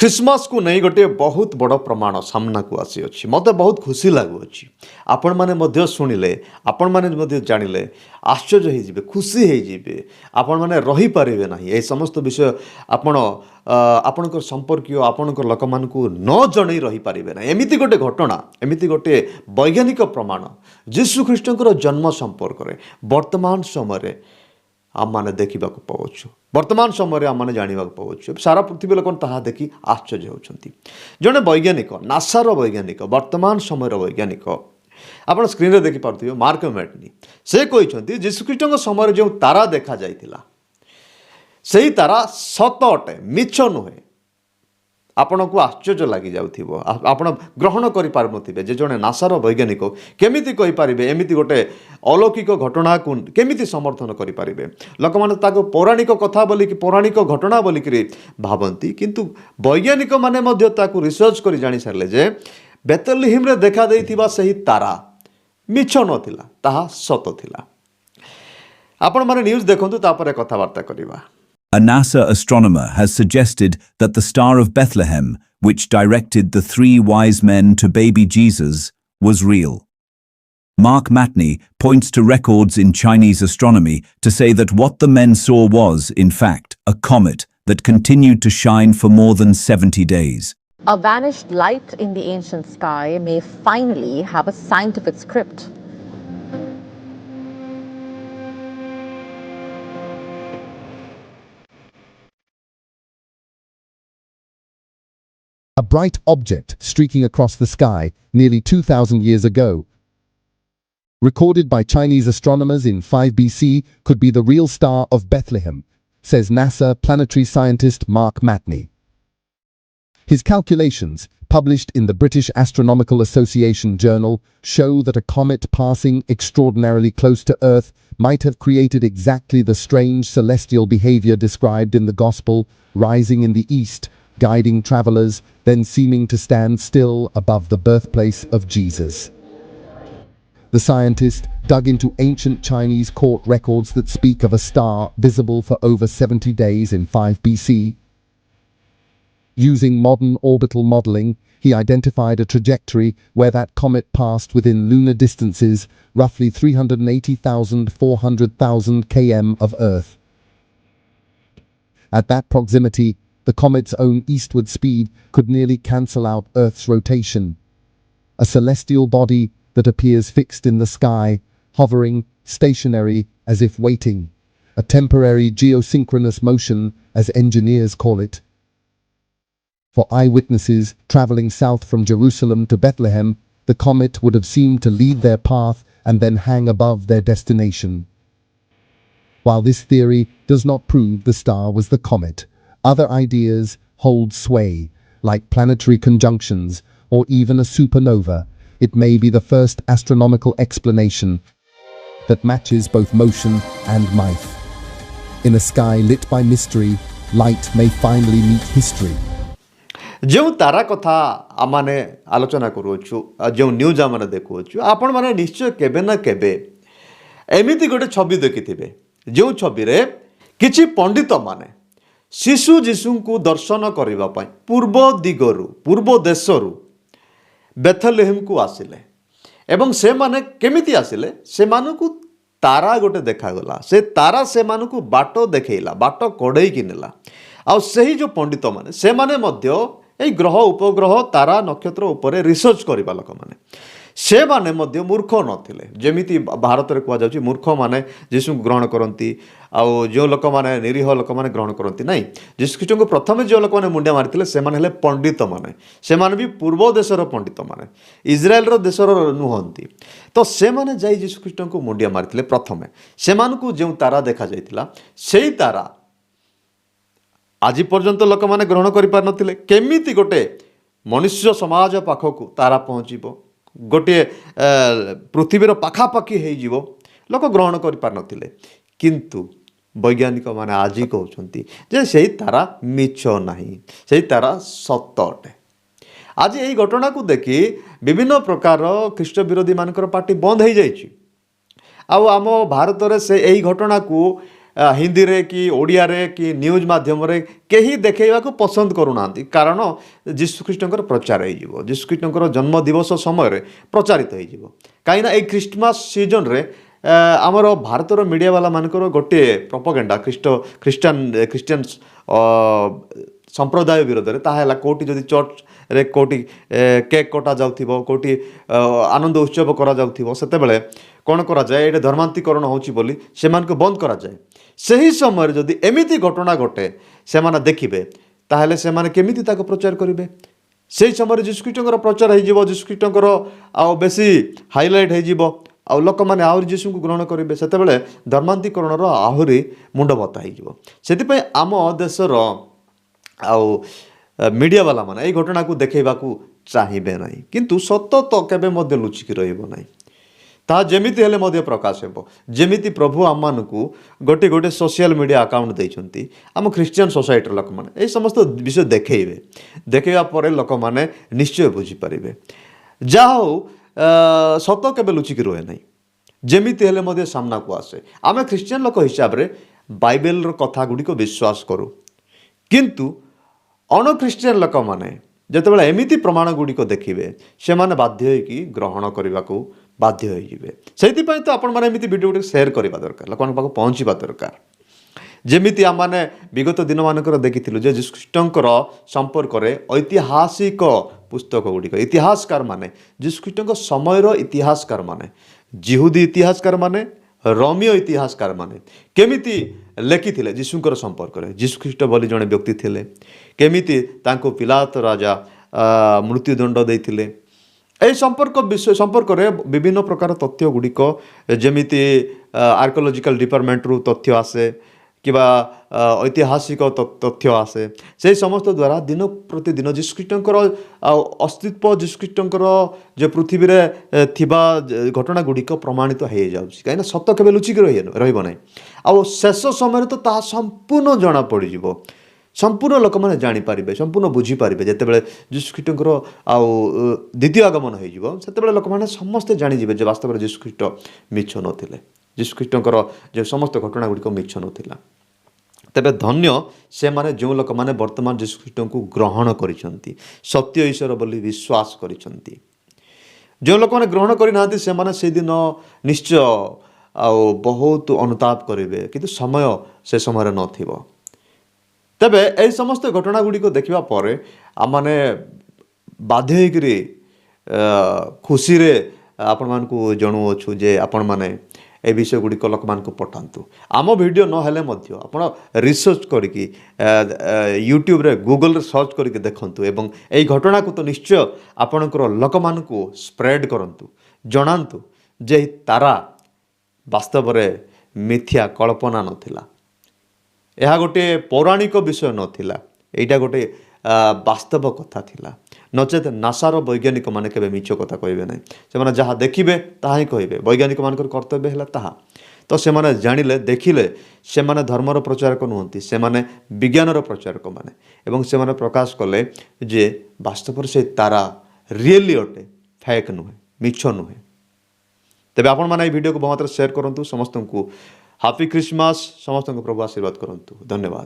Christmas को नहीं गोटे बहुत बड़ प्रमाण सामना को आसी मत बहुत खुशी लगुच आपण मैंने शुणिले आपण मैंने जानिले आश्चर्य होइजिबे खुशी होइजिबे आपण मैंने रही पारिबे नाही ए समस्त विषय आपण आपणकर संपर्कीय आपणकर लोक मान न जणई रही पारिबे ना एमिति गोटे घटना एमिति गोटे वैज्ञानिक प्रमाण जीशु ख्रीष्टकर जन्म संपर्क में वर्तमान समय आम मैंने देखा पाचु वर्तमान समय आम मैंने जानवा पाचु सारा पृथ्वी लोक ताहा देखी आश्चर्य होती जड़े वैज्ञानिक नासार वैज्ञानिक वर्तमान समय वैज्ञानिक आप स्क्रीन में देखिपे मार्क मैटनी से कहते जीशुख्रीष्ट समय जो तारा देखा जाइथिला से तारा सत अटे मिछ नुहे आपण को आश्चर्य लगी जाउथिबो आपण ग्रहण करि पारनथिबे जे जने नासार वैज्ञानिक केमिति कहि पारिबे एमिति गोटे अलौकिक घटना को केमिति समर्थन करि पारिबे लोक माने ताको पौराणिक कथा बोली कि पौराणिक घटना बोली कि भाबंती किंतु वैज्ञानिक माने मध्य ताको रिसर्च करि जानि सारले जे बेथलेहेम रे देखा देइथिबा सही तारा मिछ नथिला ताहा सत थिला आपण माने न्यूज़ देखंतु तापरे कथावार्ता करिबा A NASA astronomer has suggested that the Star of Bethlehem, which directed the 3 wise men to baby Jesus, was real. Mark Matney points to records in Chinese astronomy to say that what the men saw was, in fact, a comet that continued to shine for more than 70 days. A vanished light in the ancient sky may finally have a scientific script. A bright object streaking across the sky nearly 2,000 years ago, recorded by Chinese astronomers in 5 BC, could be the real Star of Bethlehem, says NASA planetary scientist Mark Matney. His calculations, published in the British Astronomical Association journal, show that a comet passing extraordinarily close to Earth might have created exactly the strange celestial behavior described in the Gospel, rising in the east, guiding travelers, then seeming to stand still above the birthplace of Jesus. The scientist dug into ancient Chinese court records that speak of a star visible for over 70 days in 5 BC. Using modern orbital modeling, he identified a trajectory where that comet passed within lunar distances, roughly 380,000 400,000 km of Earth. At that proximity, the comet's own eastward speed could nearly cancel out Earth's rotation. A celestial body that appears fixed in the sky, hovering, stationary, as if waiting. A temporary geosynchronous motion, as engineers call it. For eyewitnesses traveling south from Jerusalem to Bethlehem, the comet would have seemed to leave their path and then hang above their destination. While this theory does not prove the star was the comet, other ideas hold sway, like planetary conjunctions or even a supernova. It may be the first astronomical explanation that matches both motion and might. In a sky lit by mystery, light may finally meet history. जो तारा कथा आमाने आलोचना करूछु जो news आमाने देखुछु आपण माने निश्चय केबे ना केबे एमिति गोटे छवि देखिथिबे जो छवि रे किछि पंडित माने शिशु जीशु को दर्शन करने पूर्व दिगरु पूर्व देशरु बेथलेहेम को आसिले एवं से माने केमिति आसिले से मानकु तारा गोटे देखागला से तारा से मानकु बाट देखैला बाट कड़े कि नेला आ सही जो पंडित माने से माने मध्य ए ग्रह उपग्रह तारा नक्षत्र उपरे रिसर्च करबा लोक माने से माने मध्य मूर्ख नथिले जेमिति भारत रे कुआ जाउची मूर्ख माने जीशु ग्रहण करंती आ जो लोक माने निरीह लोक माने ग्रहण करंती नाही जीशु ख्रीष्ट को प्रथम जो लोक माने मुंडिया मारिथिले से माने हेले पंडित माने से माने भी पूर्व देशर पंडित माने इज्राएल रो देशर नुहंती तो से माने जाई जीशु ख्रीष्ट को मुंडिया मारिथिले प्रथमे से मानकु जो तारा देखा जाइथिला सेही तारा आज पर्यंत लोक माने ग्रहण करि पार नथिले केमिति गोटे मनुष्य समाज पाखकु तारा पहुँचीबो गोटे पृथ्वीर पाखापाखि हो लोक ग्रहण कर पार नथिले किंतु वैज्ञानिक माने आज कहउछंती जे सेही तारा मिछ नाही सेही तारा सत अटे आज यही घटना को देखि विभिन्न प्रकार ख्रीष्ट विरोधी मानकर पार्टी बंद हो जाइछि आम भारत रे से यही घटना को हिंदी रे कि ओडिया रे कि न्यूज माध्यम रे केही देखैबाकू पसंद करूनाहांती कारण जीशुख्रीष्टंकर प्रचार हो जीशुख्रीष्टंकर जन्म दिवस समय प्रचारित हो कहीं ए क्रिसमस सीजन रे आमर भारतर मीडिया वाला मानकर गोटे प्रोपोगेंडा क्रिश्चियन संप्रदाय विरोध में ताहा कोटी जदि चर्च रे कोटी केक कटा जाउथिबो कोटी आनंद उत्सव करा जाउथिबो सेतेबेले कौन करा जाए ये धर्मांतरीकरण होची बोली सेमान को बंद करा जाए सही समय जदि एमिति घटना घटे से देखिबे ताहले से केमिति ताको प्रचार करिवे से समय जीशुख्रीष्टंकर प्रचार हो जीशुख्रीष्टंकर आ बेसी हाइलाइट हो आ लोक मैंने आहरी जीशु को ग्रहण करेंगे से धर्मांतरीकरण आहरी मुंड बता हो आम देशर आउ मीडिया वाला माने ये घटना को देखा चाहिए ना किंतु सत तो केबे लुचिकी रहा ता जेमिति हेले मध्य प्रकाश हेबो जेमिति प्रभु आम मानकू गोटे गोटे सोशल मीडिया अकाउंट देइछंती आम क्रिश्चियन सोसाइटी लोक माने ए समस्त विषय देखैबे देखैबा परे लोक माने निश्चय बुझी परिबे जा हो सत केबे लुचिकी रहे नहीं जेमिति हेले मध्य सामना को आसे आम क्रिश्चियन लोक हिसाब रे बाइबल रो कथा गुडी को विश्वास करू किंतु अण क्रिश्चियन लोक माने जेतेबेले एमिति प्रमाण गुडी को देखिबे से माने बाध्य होइकी ग्रहण करबाकू बाध्य होइजिबे सेहिति तो आपण माने एमिति वीडियो गुडी शेयर करबा दरकार लोकन पाखु पहुंचीबा दरकार जेमिति आम माने विगत दिन मानकर देखिथिलु जे जीशुख्रीष्टंकर संपर्क रे ऐतिहासिक पुस्तक गुडी इतिहासकार माने जीशुख्रीष्टंक समयर इतिहासकार माने जिहुदी इतिहासकार माने रोमियो इतिहासकार माने केमिति लेखिथिले जीशुंकर संपर्क रे जीशुख्रीष्ट बोली जणे व्यक्ति थिले केमिति तांको पिलात राजा मृत्युदंड देइथिले ए संपर्क विषय संपर्क रे विभिन्न प्रकार तथ्य गुड़िक जेमिति आर्कोलॉजिकल डिपार्टमेंट रु तथ्य आसे किबा ऐतिहासिक तथ्य आसे से समस्त द्वारा दिन प्रतिदिन जीशुख्रीष्टंकर अस्तित्व जीशुख्रीष्टंकर जे पृथ्वी रे थिबा घटना गुड़िक प्रमाणित हो जाउछि कहीं सत केबे लुचिक रहिबो नै आ शेष समय तो ता संपूर्ण जना पड़ जिवो संपूर्ण लोक मैंने जानीपारे संपूर्ण बुझीपारे जिते जीशुख्रीष्टंकर आउ द्वितीय आगमन हो लोक मैंने समस्ते जाणीजे जे वास्तव में जीशुख्रीष्ट मिछ नथिले जीशुख्रीष्टंकर जो समस्त घटना गुड़िक मिछ नथिला तेबे धन्य से माने जो लोक मैंने वर्तमान जीशुख्रीष्ट को ग्रहण करिसंती सत्य ईश्वर बोली विश्वास करिसंती जो लोक मैंने ग्रहण करना से माने से दिन निश्चय आउ बहुत अनुताप करेंगे किंतु समय से समय नथिबो तेबे ए समस्त घटना गुड़िक देखा पर आमने बाध्य होकरी खुशी रे आपण मानकू जणुअछु जे आपण माने ए विषय गुड़िक लोक मानकू पठांतु आम वीडियो न हेले मध्य आपण रिसर्च करिकी यूट्यूब रे गूगल रे सर्च करिकी देखंतु एवं ए घटना को तो निश्चय आपणकर लोक मानकू स्प्रेड करंतु जणांतु जे तारा वास्तव रे मिथ्या कल्पना नथिला यह गोटे पौराणिक विषय नथिला एटा गोटे वास्तव कथा थिला नचेत नासार वैज्ञानिक माने केबे मिछ कथा कहबे नै से माने जहाँ देखिबे ताहा ही कहबे वैज्ञानिक मानकर कर्तव्य हैला ताहा तो से माने जानिले देखिले से माने धर्मर प्रचारक नुहंती से माने विज्ञानर प्रचारक माने एवं से माने प्रकाश कले जे वास्तव से तारा रियली अटे फेक नुहे मिछ नुहे तेबे आपण माने वीडियो को बहुत शेयर करंतु समस्त को हैप्पी क्रिसमस समस्त को प्रभु आशीर्वाद करंतु धन्यवाद।